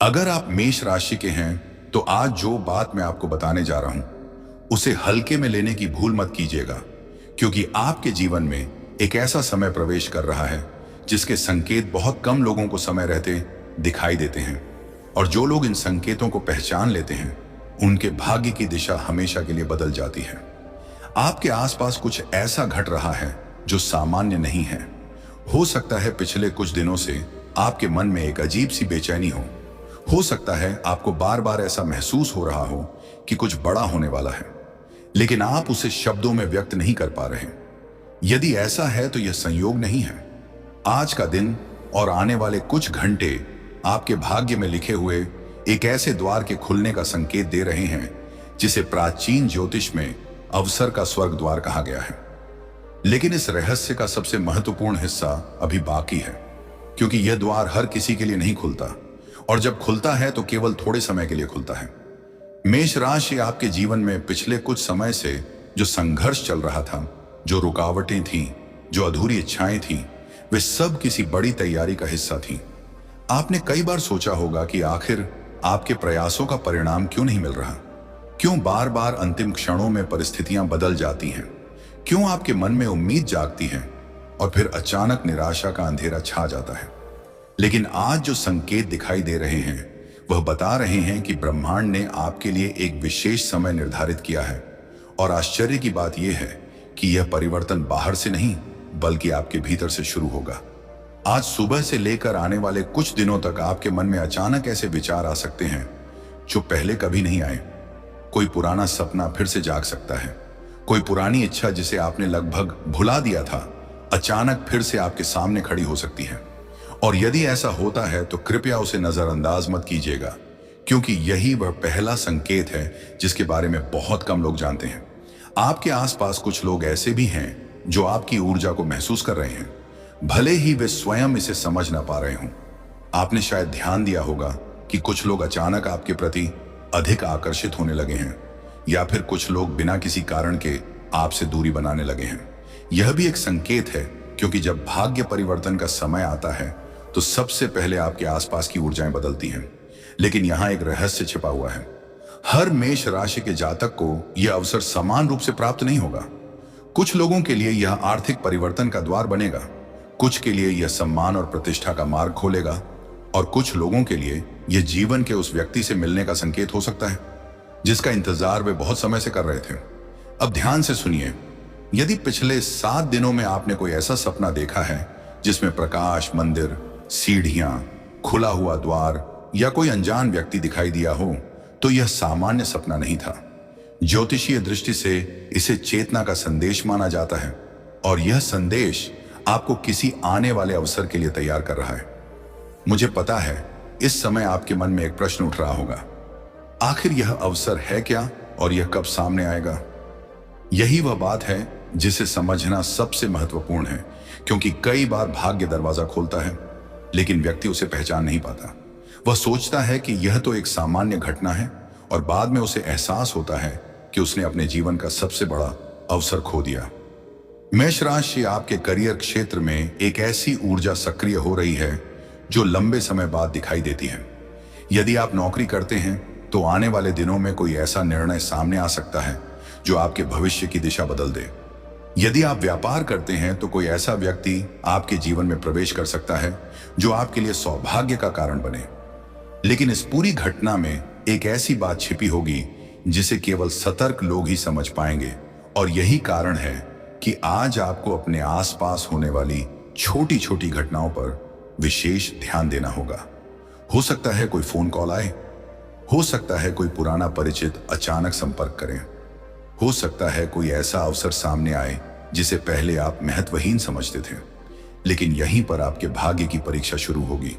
अगर आप मेष राशि के हैं तो आज जो बात मैं आपको बताने जा रहा हूं उसे हल्के में लेने की भूल मत कीजिएगा, क्योंकि आपके जीवन में एक ऐसा समय प्रवेश कर रहा है जिसके संकेत बहुत कम लोगों को समय रहते दिखाई देते हैं। और जो लोग इन संकेतों को पहचान लेते हैं उनके भाग्य की दिशा हमेशा के लिए बदल जाती है। आपके आसपास कुछ ऐसा घट रहा है जो सामान्य नहीं है। हो सकता है पिछले कुछ दिनों से आपके मन में एक अजीब सी बेचैनी हो सकता है आपको बार बार ऐसा महसूस हो रहा हो कि कुछ बड़ा होने वाला है, लेकिन आप उसे शब्दों में व्यक्त नहीं कर पा रहे। यदि ऐसा है तो यह संयोग नहीं है। आज का दिन और आने वाले कुछ घंटे आपके भाग्य में लिखे हुए एक ऐसे द्वार के खुलने का संकेत दे रहे हैं जिसे प्राचीन ज्योतिष में अवसर का स्वर्ग द्वार कहा गया है। लेकिन इस रहस्य का सबसे महत्वपूर्ण हिस्सा अभी बाकी है, क्योंकि यह द्वार हर किसी के लिए नहीं खुलता, और जब खुलता है तो केवल थोड़े समय के लिए खुलता है। मेष राशि आपके जीवन में पिछले कुछ समय से जो संघर्ष चल रहा था, जो रुकावटें थीं, जो अधूरी इच्छाएं थीं, वे सब किसी बड़ी तैयारी का हिस्सा थीं। आपने कई बार सोचा होगा कि आखिर आपके प्रयासों का परिणाम क्यों नहीं मिल रहा, क्यों बार बार अंतिम क्षणों में परिस्थितियां बदल जाती हैं, क्यों आपके मन में उम्मीद जागती है और फिर अचानक निराशा का अंधेरा छा जाता है। लेकिन आज जो संकेत दिखाई दे रहे हैं वह बता रहे हैं कि ब्रह्मांड ने आपके लिए एक विशेष समय निर्धारित किया है। और आश्चर्य की बात यह है कि यह परिवर्तन बाहर से नहीं बल्कि आपके भीतर से शुरू होगा। आज सुबह से लेकर आने वाले कुछ दिनों तक आपके मन में अचानक ऐसे विचार आ सकते हैं जो पहले कभी नहीं आए। कोई पुराना सपना फिर से जाग सकता है, कोई पुरानी इच्छा जिसे आपने लगभग भुला दिया था अचानक फिर से आपके सामने खड़ी हो सकती है। और यदि ऐसा होता है तो कृपया उसे नजरअंदाज मत कीजिएगा, क्योंकि यही वह पहला संकेत है जिसके बारे में बहुत कम लोग जानते हैं। आपके आसपास कुछ लोग ऐसे भी हैं जो आपकी ऊर्जा को महसूस कर रहे हैं, भले ही वे स्वयं इसे समझ ना पा रहे हों। आपने शायद ध्यान दिया होगा कि कुछ लोग अचानक आपके प्रति अधिक आकर्षित होने लगे हैं, या फिर कुछ लोग बिना किसी कारण के आपसे दूरी बनाने लगे हैं। यह भी एक संकेत है, क्योंकि जब भाग्य परिवर्तन का समय आता है तो सबसे पहले आपके आसपास की ऊर्जाएं बदलती हैं। लेकिन यहां एक रहस्य छिपा हुआ है। हर मेष राशि के जातक को यह अवसर समान रूप से प्राप्त नहीं होगा। कुछ लोगों के लिए यह आर्थिक परिवर्तन का द्वार बनेगा, कुछ के लिए यह सम्मान और प्रतिष्ठा का मार्ग खोलेगा, और कुछ लोगों के लिए यह जीवन के उस व्यक्ति से मिलने का संकेत हो सकता है जिसका इंतजार वे बहुत समय से कर रहे थे। अब ध्यान से सुनिए। यदि पिछले 7 दिनों में आपने कोई ऐसा सपना देखा है जिसमें प्रकाश, मंदिर, सीढ़ियां, खुला हुआ द्वार या कोई अनजान व्यक्ति दिखाई दिया हो, तो यह सामान्य सपना नहीं था। ज्योतिषीय दृष्टि से इसे चेतना का संदेश माना जाता है, और यह संदेश आपको किसी आने वाले अवसर के लिए तैयार कर रहा है। मुझे पता है इस समय आपके मन में एक प्रश्न उठ रहा होगा, आखिर यह अवसर है क्या और यह कब सामने आएगा? यही वह बात है जिसे समझना सबसे महत्वपूर्ण है, क्योंकि कई बार भाग्य दरवाजा खोलता है लेकिन व्यक्ति उसे पहचान नहीं पाता। वह सोचता है कि यह तो एक सामान्य घटना है, और बाद में उसे एहसास होता है कि उसने अपने जीवन का सबसे बड़ा अवसर खो दिया। मेष राशि आपके करियर क्षेत्र में एक ऐसी ऊर्जा सक्रिय हो रही है जो लंबे समय बाद दिखाई देती है। यदि आप नौकरी करते हैं तो आने वाले दिनों में कोई ऐसा निर्णय सामने आ सकता है जो आपके भविष्य की दिशा बदल दे। यदि आप व्यापार करते हैं तो कोई ऐसा व्यक्ति आपके जीवन में प्रवेश कर सकता है जो आपके लिए सौभाग्य का कारण बने। लेकिन इस पूरी घटना में एक ऐसी बात छिपी होगी जिसे केवल सतर्क लोग ही समझ पाएंगे, और यही कारण है कि आज आपको अपने आसपास होने वाली छोटी छोटी घटनाओं पर विशेष ध्यान देना होगा। हो सकता है कोई फोन कॉल आए, हो सकता है कोई पुराना परिचित अचानक संपर्क करें, हो सकता है कोई ऐसा अवसर सामने आए जिसे पहले आप महत्वहीन समझते थे। लेकिन यहीं पर आपके भाग्य की परीक्षा शुरू होगी,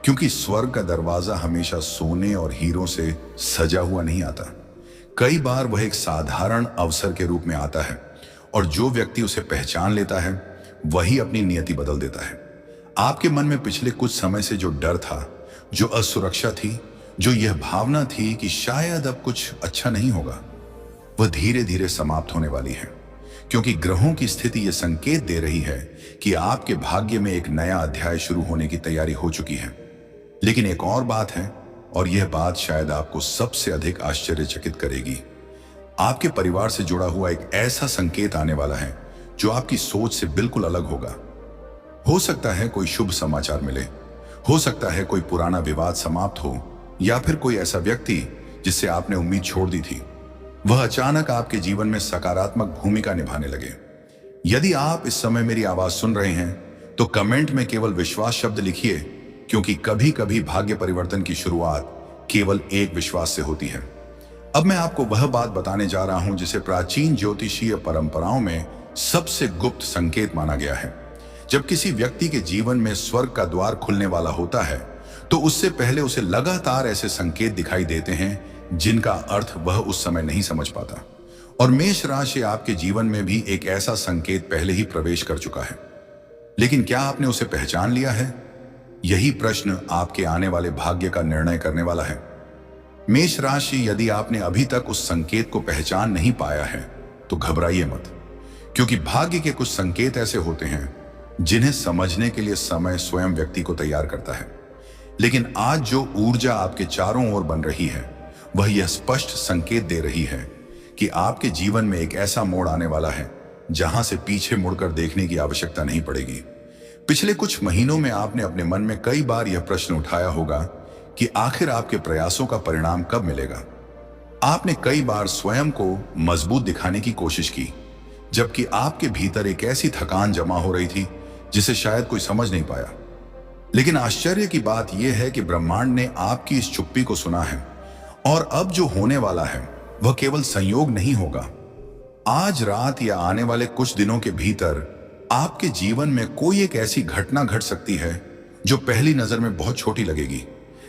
क्योंकि स्वर्ग का दरवाजा हमेशा सोने और हीरों से सजा हुआ नहीं आता। कई बार वह एक साधारण अवसर के रूप में आता है, और जो व्यक्ति उसे पहचान लेता है वही अपनी नियति बदल देता है। आपके मन में पिछले कुछ समय से जो डर था, जो असुरक्षा थी, जो यह भावना थी कि शायद अब कुछ अच्छा नहीं होगा, वह धीरे धीरे समाप्त होने वाली है, क्योंकि ग्रहों की स्थिति यह संकेत दे रही है कि आपके भाग्य में एक नया अध्याय शुरू होने की तैयारी हो चुकी है। लेकिन एक और बात है, और यह बात शायद आपको सबसे अधिक आश्चर्यचकित करेगी। आपके परिवार से जुड़ा हुआ एक ऐसा संकेत आने वाला है जो आपकी सोच से बिल्कुल अलग होगा। हो सकता है कोई शुभ समाचार मिले, हो सकता है कोई पुराना विवाद समाप्त हो, या फिर कोई ऐसा व्यक्ति जिससे आपने उम्मीद छोड़ दी थी वह अचानक आपके जीवन में सकारात्मक भूमिका निभाने लगे। यदि आप इस समय मेरी आवाज सुन रहे हैं तो कमेंट में केवल विश्वास शब्द लिखिए, क्योंकि कभी कभी भाग्य परिवर्तन की शुरुआत केवल एक विश्वास से होती है। अब मैं आपको वह बात बताने जा रहा हूं जिसे प्राचीन ज्योतिषीय परंपराओं में सबसे गुप्त संकेत माना गया है। जब किसी व्यक्ति के जीवन में स्वर्ग का द्वार खुलने वाला होता है तो उससे पहले उसे लगातार ऐसे संकेत दिखाई देते हैं जिनका अर्थ वह उस समय नहीं समझ पाता। और मेष राशि आपके जीवन में भी एक ऐसा संकेत पहले ही प्रवेश कर चुका है, लेकिन क्या आपने उसे पहचान लिया है? यही प्रश्न आपके आने वाले भाग्य का निर्णय करने वाला है। मेष राशि, यदि आपने अभी तक उस संकेत को पहचान नहीं पाया है तो घबराइए मत, क्योंकि भाग्य के कुछ संकेत ऐसे होते हैं जिन्हें समझने के लिए समय स्वयं व्यक्ति को तैयार करता है। लेकिन आज जो ऊर्जा आपके चारों ओर बन रही है वह यह स्पष्ट संकेत दे रही है कि आपके जीवन में एक ऐसा मोड़ आने वाला है जहां से पीछे मुड़कर देखने की आवश्यकता नहीं पड़ेगी। पिछले कुछ महीनों में आपने अपने मन में कई बार यह प्रश्न उठाया होगा कि आखिर आपके प्रयासों का परिणाम कब मिलेगा। आपने कई बार स्वयं को मजबूत दिखाने की कोशिश की, जबकि आपके भीतर एक ऐसी थकान जमा हो रही थी जिसे शायद कोई समझ नहीं पाया। लेकिन आश्चर्य की बात यह है कि ब्रह्मांड ने आपकी इस चुप्पी को सुना है, और अब जो होने वाला है वह केवल संयोग नहीं होगा। आज रात या आने वाले कुछ दिनों के भीतर आपके जीवन में कोई एक ऐसी घटना घट सकती है जो पहली नजर में बहुत छोटी लगेगी,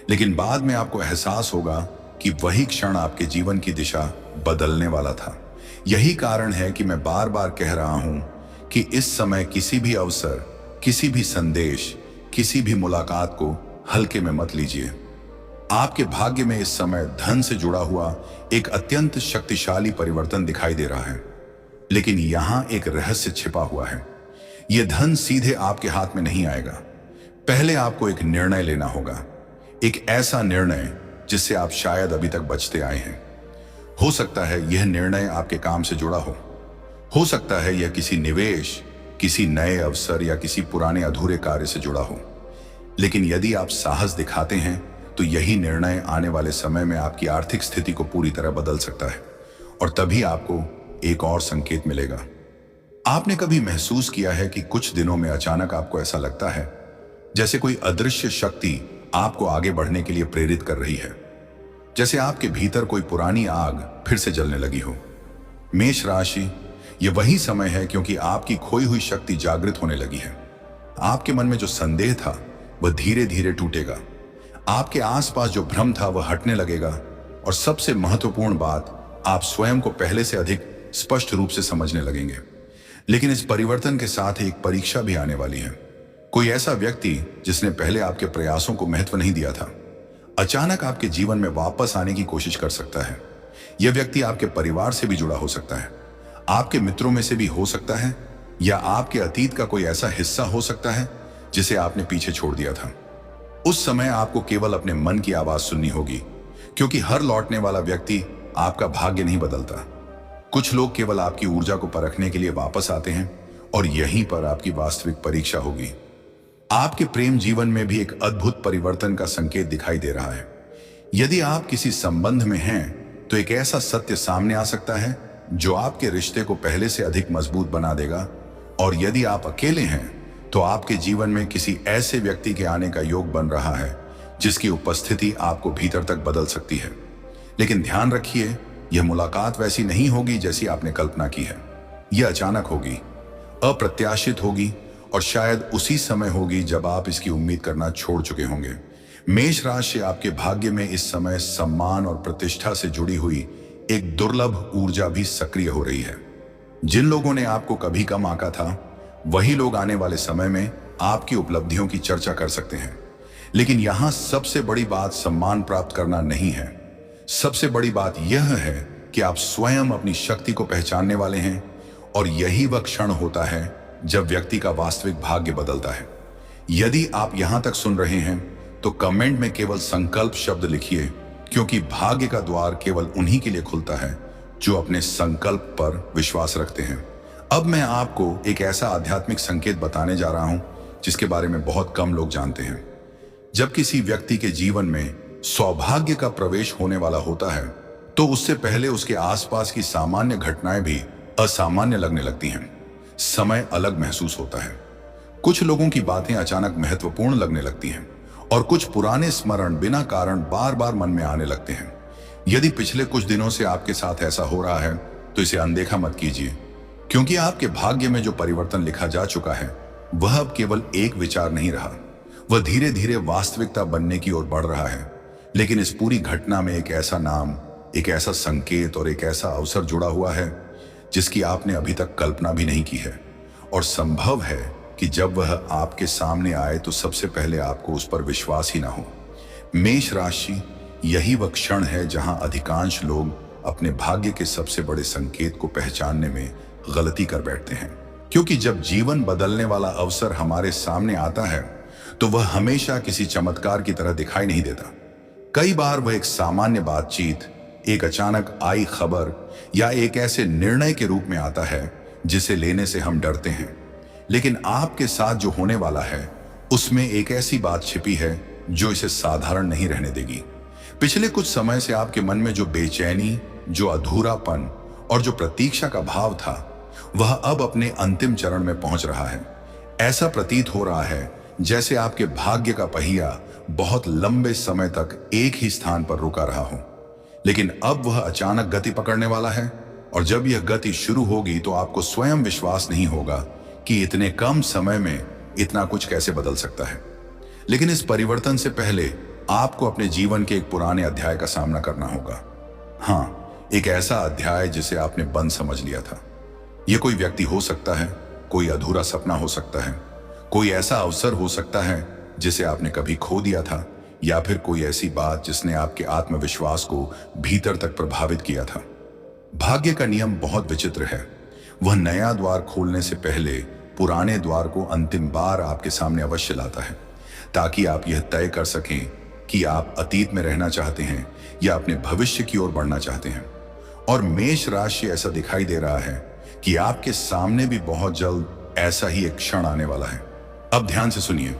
लेकिन बाद में आपको एहसास होगा कि वही क्षण आपके जीवन की दिशा बदलने वाला था। यही कारण है कि मैं बार बार कह रहा हूं कि इस समय किसी भी अवसर, किसी भी संदेश, किसी भी मुलाकात को हल्के में मत लीजिए। आपके भाग्य में इस समय धन से जुड़ा हुआ एक अत्यंत शक्तिशाली परिवर्तन दिखाई दे रहा है, लेकिन यहां एक रहस्य छिपा हुआ है। यह धन सीधे आपके हाथ में नहीं आएगा। पहले आपको एक निर्णय लेना होगा, एक ऐसा निर्णय जिससे आप शायद अभी तक बचते आए हैं। हो सकता है यह निर्णय आपके काम से जुड़ा हो सकता है यह किसी निवेश, किसी नए अवसर या किसी पुराने अधूरे कार्य से जुड़ा हो। लेकिन यदि आप साहस दिखाते हैं तो यही निर्णय आने वाले समय में आपकी आर्थिक स्थिति को पूरी तरह बदल सकता है, और तभी आपको एक और संकेत मिलेगा। आपने कभी महसूस किया है कि कुछ दिनों में अचानक आपको ऐसा लगता है जैसे कोई अदृश्य शक्ति आपको आगे बढ़ने के लिए प्रेरित कर रही है, जैसे आपके भीतर कोई पुरानी आग फिर से जलने लगी हो। मेष राशि, यह वही समय है क्योंकि आपकी खोई हुई शक्ति जागृत होने लगी है। आपके मन में जो संदेह था वह धीरे धीरे टूटेगा। आपके आसपास जो भ्रम था वह हटने लगेगा, और सबसे महत्वपूर्ण बात, आप स्वयं को पहले से अधिक स्पष्ट रूप से समझने लगेंगे। लेकिन इस परिवर्तन के साथ एक परीक्षा भी आने वाली है। कोई ऐसा व्यक्ति जिसने पहले आपके प्रयासों को महत्व नहीं दिया था, अचानक आपके जीवन में वापस आने की कोशिश कर सकता है। यह व्यक्ति आपके परिवार से भी जुड़ा हो सकता है, आपके मित्रों में से भी हो सकता है, या आपके अतीत का कोई ऐसा हिस्सा हो सकता है जिसे आपने पीछे छोड़ दिया था। उस समय आपको केवल अपने मन की आवाज सुननी होगी, क्योंकि हर लौटने वाला व्यक्ति आपका भाग्य नहीं बदलता। कुछ लोग केवल आपकी ऊर्जा को परखने के लिए वापस आते हैं, और यहीं पर आपकी वास्तविक परीक्षा होगी। आपके प्रेम जीवन में भी एक अद्भुत परिवर्तन का संकेत दिखाई दे रहा है। यदि आप किसी संबंध में हैं तो एक ऐसा सत्य सामने आ सकता है जो आपके रिश्ते को पहले से अधिक मजबूत बना देगा, और यदि आप अकेले हैं तो आपके जीवन में किसी ऐसे व्यक्ति के आने का योग बन रहा है जिसकी उपस्थिति आपको भीतर तक बदल सकती है। लेकिन ध्यान रखिए, यह मुलाकात वैसी नहीं होगी जैसी आपने कल्पना की है। यह अचानक होगी, अप्रत्याशित होगी, और शायद उसी समय होगी जब आप इसकी उम्मीद करना छोड़ चुके होंगे। मेष राशि, आपके भाग्य में इस समय सम्मान और प्रतिष्ठा से जुड़ी हुई एक दुर्लभ ऊर्जा भी सक्रिय हो रही है। जिन लोगों ने आपको कभी कम आंका था, वही लोग आने वाले समय में आपकी उपलब्धियों की चर्चा कर सकते हैं। लेकिन यहां सबसे बड़ी बात सम्मान प्राप्त करना नहीं है। सबसे बड़ी बात यह है कि आप स्वयं अपनी शक्ति को पहचानने वाले हैं, और यही वह क्षण होता है जब व्यक्ति का वास्तविक भाग्य बदलता है। यदि आप यहां तक सुन रहे हैं तो कमेंट में केवल संकल्प शब्द लिखिए, क्योंकि भाग्य का द्वार केवल उन्हीं के लिए खुलता है जो अपने संकल्प पर विश्वास रखते हैं। अब मैं आपको एक ऐसा आध्यात्मिक संकेत बताने जा रहा हूं जिसके बारे में बहुत कम लोग जानते हैं। जब किसी व्यक्ति के जीवन में सौभाग्य का प्रवेश होने वाला होता है तो उससे पहले उसके आसपास की सामान्य घटनाएं भी असामान्य लगने लगती हैं। समय अलग महसूस होता है, कुछ लोगों की बातें अचानक महत्वपूर्ण लगने लगती हैं और कुछ पुराने स्मरण बिना कारण बार बार मन में आने लगते हैं। यदि पिछले कुछ दिनों से आपके साथ ऐसा हो रहा है तो इसे अनदेखा मत कीजिए, क्योंकि आपके भाग्य में जो परिवर्तन लिखा जा चुका है वह अब केवल एक विचार नहीं रहा, वह धीरे धीरे वास्तविकता बनने की ओर बढ़ रहा है। लेकिन इस पूरी घटना में एक ऐसा नाम, एक ऐसा संकेत और एक ऐसा अवसर जुड़ा हुआ है जिसकी आपने अभी तक कल्पना भी नहीं की है। और संभव है कि जब वह आपके सामने आए तो सबसे पहले आपको उस पर विश्वास ही ना हो। मेष राशि, यही वह क्षण है जहां अधिकांश लोग अपने भाग्य के सबसे बड़े संकेत को पहचानने में गलती कर बैठते हैं, क्योंकि जब जीवन बदलने वाला अवसर हमारे सामने आता है तो वह हमेशा किसी चमत्कार की तरह दिखाई नहीं देता। कई बार वह एक सामान्य बातचीत, एक अचानक आई खबर या एक ऐसे निर्णय के रूप में आता है जिसे लेने से हम डरते हैं। लेकिन आपके साथ जो होने वाला है उसमें एक ऐसी बात छिपी है जो इसे साधारण नहीं रहने देगी। पिछले कुछ समय से आपके मन में जो बेचैनी, जो अधूरापन और जो प्रतीक्षा का भाव था वह अब अपने अंतिम चरण में पहुंच रहा है। ऐसा प्रतीत हो रहा है जैसे आपके भाग्य का पहिया बहुत लंबे समय तक एक ही स्थान पर रुका रहा हो, लेकिन अब वह अचानक गति पकड़ने वाला है। और जब यह गति शुरू होगी तो आपको स्वयं विश्वास नहीं होगा कि इतने कम समय में इतना कुछ कैसे बदल सकता है। लेकिन इस परिवर्तन से पहले आपको अपने जीवन के एक पुराने अध्याय का सामना करना होगा। हाँ, एक ऐसा अध्याय जिसे आपने बंद समझ लिया था। यह कोई व्यक्ति हो सकता है, कोई अधूरा सपना हो सकता है, कोई ऐसा अवसर हो सकता है जिसे आपने कभी खो दिया था, या फिर कोई ऐसी बात जिसने आपके आत्मविश्वास को भीतर तक प्रभावित किया था। भाग्य का नियम बहुत विचित्र है। वह नया द्वार खोलने से पहले पुराने द्वार को अंतिम बार आपके सामने अवश्य लाता है, ताकि आप यह तय कर सकें कि आप अतीत में रहना चाहते हैं या अपने भविष्य की ओर बढ़ना चाहते हैं। और मेष राशि, ऐसा दिखाई दे रहा है कि आपके सामने भी बहुत जल्द ऐसा ही एक क्षण आने वाला है। अब ध्यान से सुनिए,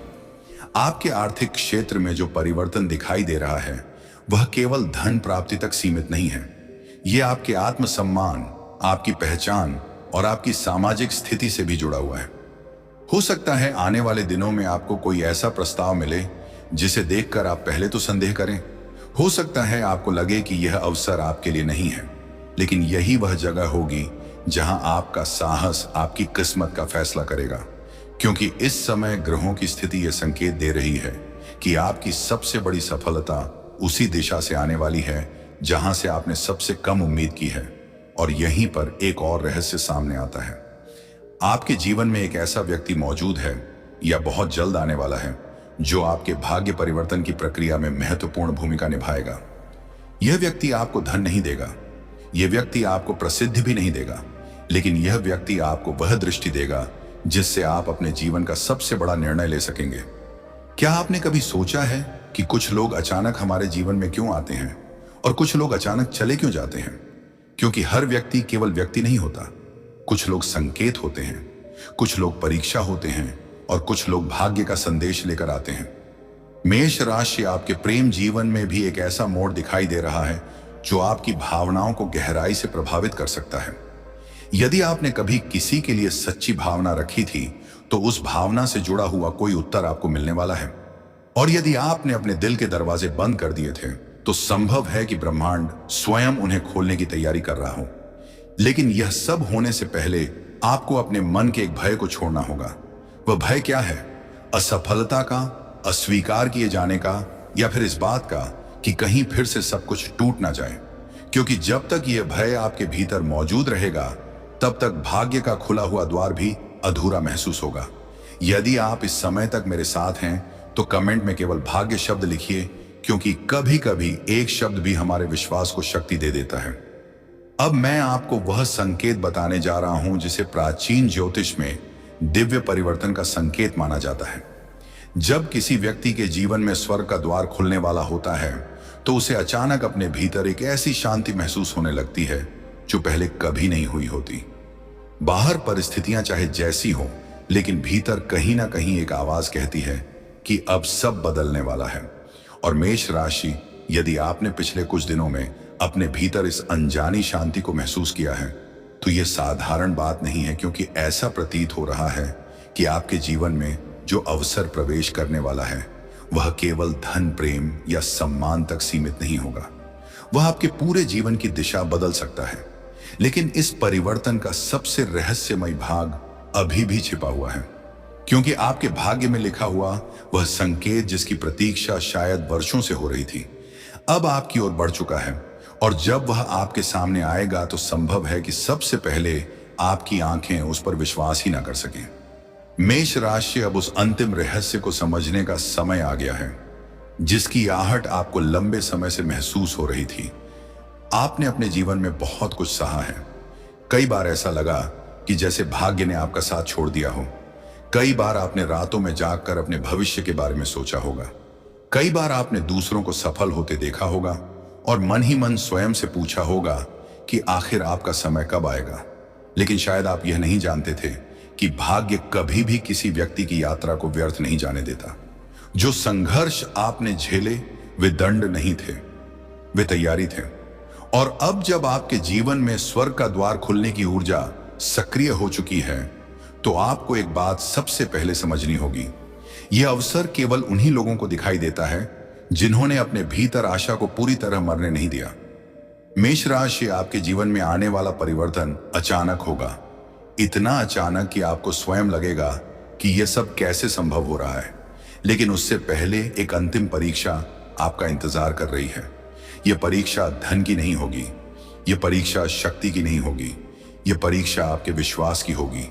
आपके आर्थिक क्षेत्र में जो परिवर्तन दिखाई दे रहा है वह केवल धन प्राप्ति तक सीमित नहीं है। यह आपके आत्मसम्मान, आपकी पहचान और आपकी सामाजिक स्थिति से भी जुड़ा हुआ है। हो सकता है आने वाले दिनों में आपको कोई ऐसा प्रस्ताव मिले जिसे देखकर आप पहले तो संदेह करें। हो सकता है आपको लगे कि यह अवसर आपके लिए नहीं है, लेकिन यही वह जगह होगी जहां आपका साहस आपकी किस्मत का फैसला करेगा। क्योंकि इस समय ग्रहों की स्थिति यह संकेत दे रही है कि आपकी सबसे बड़ी सफलता उसी दिशा से आने वाली है जहां से आपने सबसे कम उम्मीद की है। और यहीं पर एक और रहस्य सामने आता है। आपके जीवन में एक ऐसा व्यक्ति मौजूद है या बहुत जल्द आने वाला है जो आपके भाग्य परिवर्तन की प्रक्रिया में महत्वपूर्ण भूमिका निभाएगा। यह व्यक्ति आपको धन नहीं देगा, यह व्यक्ति आपको प्रसिद्धि भी नहीं देगा, लेकिन यह व्यक्ति आपको वह दृष्टि देगा जिससे आप अपने जीवन का सबसे बड़ा निर्णय ले सकेंगे। क्या आपने कभी सोचा है कि कुछ लोग अचानक हमारे जीवन में क्यों आते हैं और कुछ लोग अचानक चले क्यों जाते हैं? क्योंकि हर व्यक्ति केवल व्यक्ति नहीं होता। कुछ लोग संकेत होते हैं, कुछ लोग परीक्षा होते हैं और कुछ लोग भाग्य का संदेश लेकर आते हैं। मेष राशि, आपके प्रेम जीवन में भी एक ऐसा मोड़ दिखाई दे रहा है जो आपकी भावनाओं को गहराई से प्रभावित कर सकता है। यदि आपने कभी किसी के लिए सच्ची भावना रखी थी तो उस भावना से जुड़ा हुआ कोई उत्तर आपको मिलने वाला है। और यदि आपने अपने दिल के दरवाजे बंद कर दिए थे तो संभव है कि ब्रह्मांड स्वयं उन्हें खोलने की तैयारी कर रहा हो। लेकिन यह सब होने से पहले आपको अपने मन के एक भय को छोड़ना होगा। वह भय क्या है? असफलता का, अस्वीकार किए जाने का, या फिर इस बात का कि कहीं फिर से सब कुछ टूट ना जाए। क्योंकि जब तक यह भय आपके भीतर मौजूद रहेगा तब तक भाग्य का खुला हुआ द्वार भी अधूरा महसूस होगा। यदि आप इस समय तक मेरे साथ हैं तो कमेंट में केवल भाग्य शब्द लिखिए, क्योंकि कभी कभी एक शब्द भी हमारे विश्वास को शक्ति दे देता है। अब मैं आपको वह संकेत बताने जा रहा हूं जिसे प्राचीन ज्योतिष में दिव्य परिवर्तन का संकेत माना जाता है। जब किसी व्यक्ति के जीवन में स्वर्ग का द्वार खुलने वाला होता है तो उसे अचानक अपने भीतर एक ऐसी शांति महसूस होने लगती है जो पहले कभी नहीं हुई होती। बाहर परिस्थितियां चाहे जैसी हो, लेकिन भीतर कहीं ना कहीं एक आवाज कहती है कि अब सब बदलने वाला है। और मेष राशि, यदि आपने पिछले कुछ दिनों में अपने भीतर इस अनजानी शांति को महसूस किया है तो यह साधारण बात नहीं है, क्योंकि ऐसा प्रतीत हो रहा है कि आपके जीवन में जो अवसर प्रवेश करने वाला है वह केवल धन, प्रेम या सम्मान तक सीमित नहीं होगा। वह आपके पूरे जीवन की दिशा बदल सकता है। लेकिन इस परिवर्तन का सबसे रहस्यमय भाग अभी भी छिपा हुआ है, क्योंकि आपके भाग्य में लिखा हुआ वह संकेत जिसकी प्रतीक्षा शायद वर्षों से हो रही थी, अब आपकी ओर बढ़ चुका है। और जब वह आपके सामने आएगा तो संभव है कि सबसे पहले आपकी आंखें उस पर विश्वास ही ना कर सकें। मेष राशि, अब उस अंतिम रहस्य को समझने का समय आ गया है जिसकी आहट आपको लंबे समय से महसूस हो रही थी। आपने अपने जीवन में बहुत कुछ सहा है। कई बार ऐसा लगा कि जैसे भाग्य ने आपका साथ छोड़ दिया हो। कई बार आपने रातों में जागकर अपने भविष्य के बारे में सोचा होगा। कई बार आपने दूसरों को सफल होते देखा होगा और मन ही मन स्वयं से पूछा होगा कि आखिर आपका समय कब आएगा। लेकिन शायद आप यह नहीं जानते थे कि भाग्य कभी भी किसी व्यक्ति की यात्रा को व्यर्थ नहीं जाने देता। जो संघर्ष आपने झेले वे दंड नहीं थे, वे तैयारी थे। और अब जब आपके जीवन में स्वर्ग का द्वार खुलने की ऊर्जा सक्रिय हो चुकी है तो आपको एक बात सबसे पहले समझनी होगी। यह अवसर केवल उन्हीं लोगों को दिखाई देता है जिन्होंने अपने भीतर आशा को पूरी तरह मरने नहीं दिया। मेष राशि, आपके जीवन में आने वाला परिवर्तन अचानक होगा। इतना अचानक कि आपको स्वयं लगेगा कि यह सब कैसे संभव हो रहा है। लेकिन उससे पहले एक अंतिम परीक्षा आपका इंतजार कर रही है। यह परीक्षा धन की नहीं होगी, यह परीक्षा शक्ति की नहीं होगी, यह परीक्षा आपके विश्वास की होगी।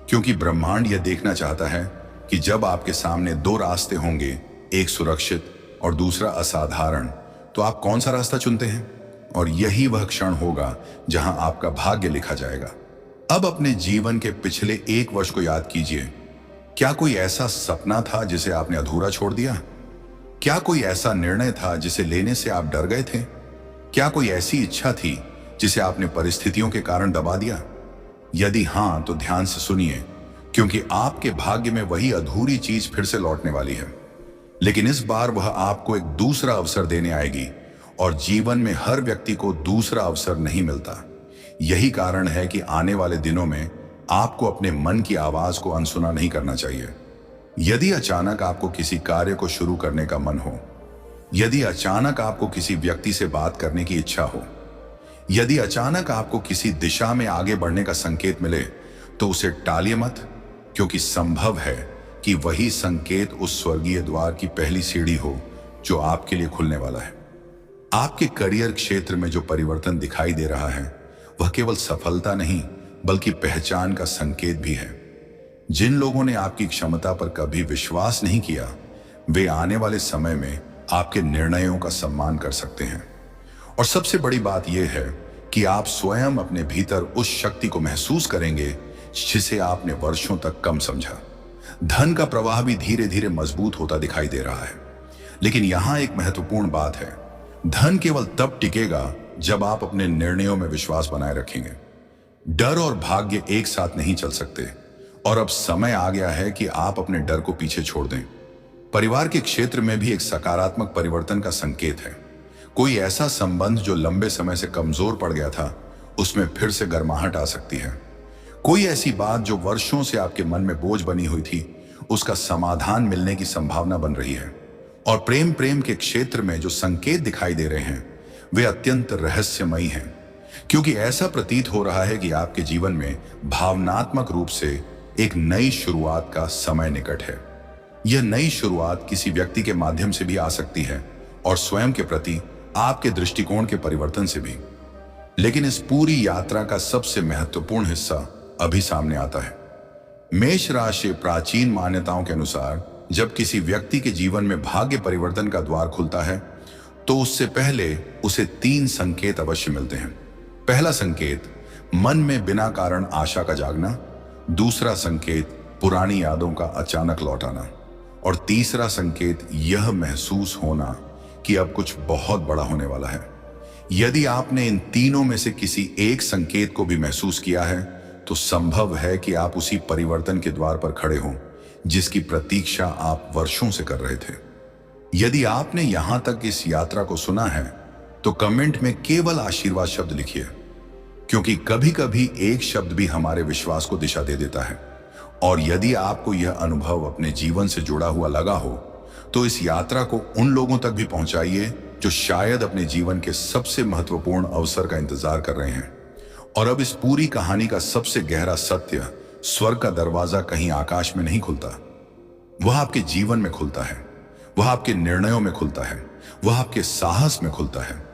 क्योंकि ब्रह्मांड यह देखना चाहता है कि जब आपके सामने दो रास्ते होंगे, एक सुरक्षित और दूसरा असाधारण, तो आप कौन सा रास्ता चुनते हैं। और यही वह क्षण होगा जहां आपका भाग्य लिखा जाएगा। अब अपने जीवन के पिछले एक वर्ष को याद कीजिए। क्या कोई ऐसा सपना था जिसे आपने अधूरा छोड़ दिया? क्या कोई ऐसा निर्णय था जिसे लेने से आप डर गए थे? क्या कोई ऐसी इच्छा थी जिसे आपने परिस्थितियों के कारण दबा दिया? यदि हां, तो ध्यान से सुनिए, क्योंकि आपके भाग्य में वही अधूरी चीज फिर से लौटने वाली है। लेकिन इस बार वह आपको एक दूसरा अवसर देने आएगी, और जीवन में हर व्यक्ति को दूसरा अवसर नहीं मिलता। यही कारण है कि आने वाले दिनों में आपको अपने मन की आवाज को अनसुना नहीं करना चाहिए। यदि अचानक आपको किसी कार्य को शुरू करने का मन हो, यदि अचानक आपको किसी व्यक्ति से बात करने की इच्छा हो, यदि अचानक आपको किसी दिशा में आगे बढ़ने का संकेत मिले, तो उसे टालिए मत, क्योंकि संभव है कि वही संकेत उस स्वर्गीय द्वार की पहली सीढ़ी हो जो आपके लिए खुलने वाला है। आपके करियर क्षेत्र में जो परिवर्तन दिखाई दे रहा है वह केवल सफलता नहीं बल्कि पहचान का संकेत भी है। जिन लोगों ने आपकी क्षमता पर कभी विश्वास नहीं किया, वे आने वाले समय में आपके निर्णयों का सम्मान कर सकते हैं। और सबसे बड़ी बात यह है कि आप स्वयं अपने भीतर उस शक्ति को महसूस करेंगे जिसे आपने वर्षों तक कम समझा। धन का प्रवाह भी धीरे धीरे मजबूत होता दिखाई दे रहा है। लेकिन यहां एक महत्वपूर्ण बात है, धन केवल तब टिकेगा जब आप अपने निर्णयों में विश्वास बनाए रखेंगे। डर और भाग्य एक साथ नहीं चल सकते, और अब समय आ गया है कि आप अपने डर को पीछे छोड़ दें। परिवार के क्षेत्र में भी एक सकारात्मक परिवर्तन का संकेत है। कोई ऐसा संबंध जो लंबे समय से कमजोर पड़ गया था, उसमें फिर से गर्माहट आ सकती है। कोई ऐसी बात जो वर्षों से आपके मन में बोझ बनी हुई थी, उसका समाधान मिलने की संभावना बन रही है। और प्रेम के क्षेत्र में जो संकेत दिखाई दे रहे हैं वे अत्यंत रहस्यमयी हैं, क्योंकि ऐसा प्रतीत हो रहा है कि आपके जीवन में भावनात्मक रूप से एक नई शुरुआत का समय निकट है। यह नई शुरुआत किसी व्यक्ति के माध्यम से भी आ सकती है और स्वयं के प्रति आपके दृष्टिकोण के परिवर्तन से भी। लेकिन इस पूरी यात्रा का सबसे महत्वपूर्ण हिस्सा अभी सामने आता है। मेष राशि, प्राचीन मान्यताओं के अनुसार जब किसी व्यक्ति के जीवन में भाग्य परिवर्तन का द्वार खुलता है तो उससे पहले उसे 3 संकेत अवश्य मिलते हैं। पहला संकेत, मन में बिना कारण आशा का जागना। दूसरा संकेत, पुरानी यादों का अचानक लौट आना। और तीसरा संकेत यह महसूस होना कि अब कुछ बहुत बड़ा होने वाला है। यदि आपने इन तीनों में से किसी एक संकेत को भी महसूस किया है तो संभव है कि आप उसी परिवर्तन के द्वार पर खड़े हों जिसकी प्रतीक्षा आप वर्षों से कर रहे थे। यदि आपने यहां तक इस यात्रा को सुना है तो कमेंट में केवल आशीर्वाद शब्द लिखिए, क्योंकि कभी कभी एक शब्द भी हमारे विश्वास को दिशा दे देता है। और यदि आपको यह अनुभव अपने जीवन से जुड़ा हुआ लगा हो तो इस यात्रा को उन लोगों तक भी पहुंचाइए जो शायद अपने जीवन के सबसे महत्वपूर्ण अवसर का इंतजार कर रहे हैं। और अब इस पूरी कहानी का सबसे गहरा सत्य, स्वर्ग का दरवाजा कहीं आकाश में नहीं खुलता, वह आपके जीवन में खुलता है, वह आपके निर्णयों में खुलता है, वह आपके साहस में खुलता है।